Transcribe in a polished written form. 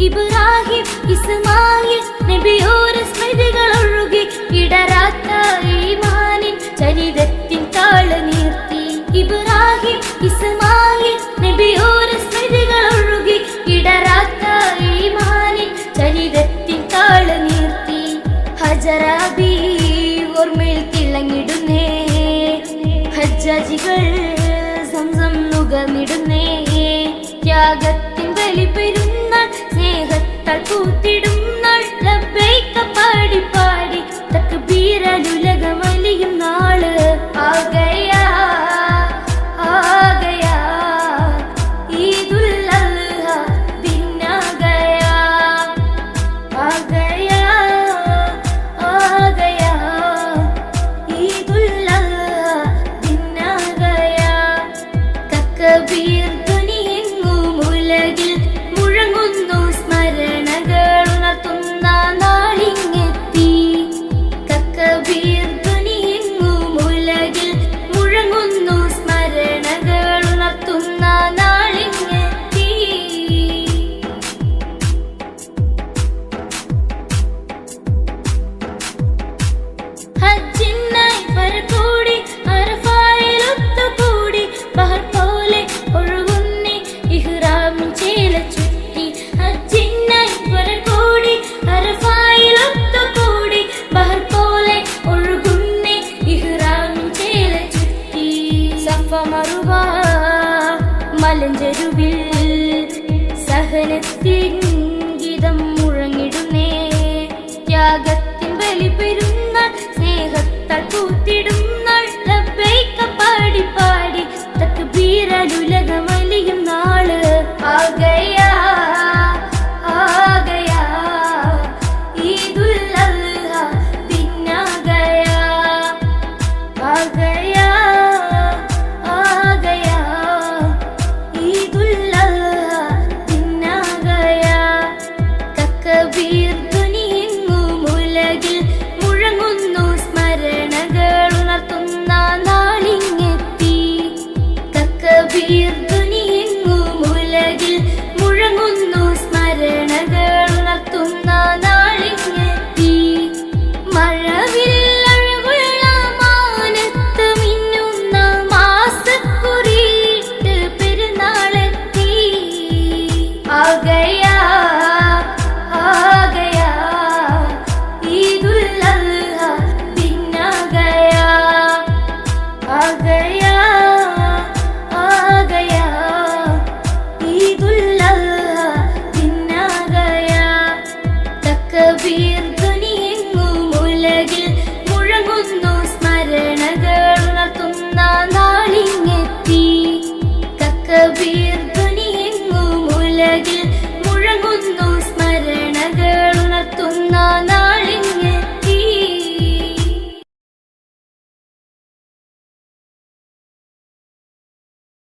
ഇബ്രാഹിം ഇസ്മായിൽ നബിയോര സ്മൃതികളൊഴുകി ഇടരാത്ത ഈമാനിൻ ചരിതത്തിൻ താളനീർത്തി. ഇബ്രാഹിം ഇസ്മായിൽ നബിയോര സ്മൃതികളൊഴുകി ഇടരാത്ത ഈമാനിൻ ചരിതത്തിൻ താളനീർത്തി. ഹജറാബി ഓർമ്മയിൽ തിളങ്ങിടുന്നേ, ഹജ്ജാജികൾ സംസം നുകർന്നിടുന്നേ. ത്യാഗത്തിൻ ബലി പെരുന്നാൾ സ്നേഹത്താൽ കൂത്തിടുന്നാൾ. ലബ്ബൈക പാടി പാടി തക്ബീരലുലകമലിയും നാള്. ആഗയാ ആഗയാ ഈദുൽ അദ്ഹ ദിൻ ആഗയാ. ആഗയാ ആഗയാ ഈദുൽ അദ്ഹ ദിൻ ആഗയാ. തക്ബീർ ധ്വനിയെങ്ങും ഉലകിൽ മുഴങ്ങുന്നു, സ്മരണകൾ ഉണർത്തുന്ന നാളിങ്ങെത്തി. തക്ബീർ ധ്വനിയെങ്ങും ഉലകിൽ മുഴങ്ങുന്നു, സ്മരണകൾ ഉണർത്തുന്ന നാളിങ്ങെത്തി. ഹജ്ജിനായി പരകൂടി അറഫായിൽ ഒത്തുകൂടി. ബഹർ പോലെ ഒഴുകുന്നേ ഇഹ്റാമിൻ ചേല ചുറ്റി. ഹജ്ജിനായി പരകൂടി അറഫായിൽ ഒത്തുകൂടി. ബഹർ പോലെ ഒഴുകുന്നേ ഇഹ്റാമിൻ ചേല ചുറ്റി. സഫ മറുവ മലഞ്ചെരുവിൽ സഹനത്തിൻ ഗീതം മുഴങ്ങിടുന്നേ. ത്യാഗത്തിൻ ബലി പെരുന്നാൾ സ്നേഹത്താൽ കൂത്തിടുന്നാൾ. ലബ്ബൈക പാടി പാടി തക്ബീരലുലകമലിയും നാള്.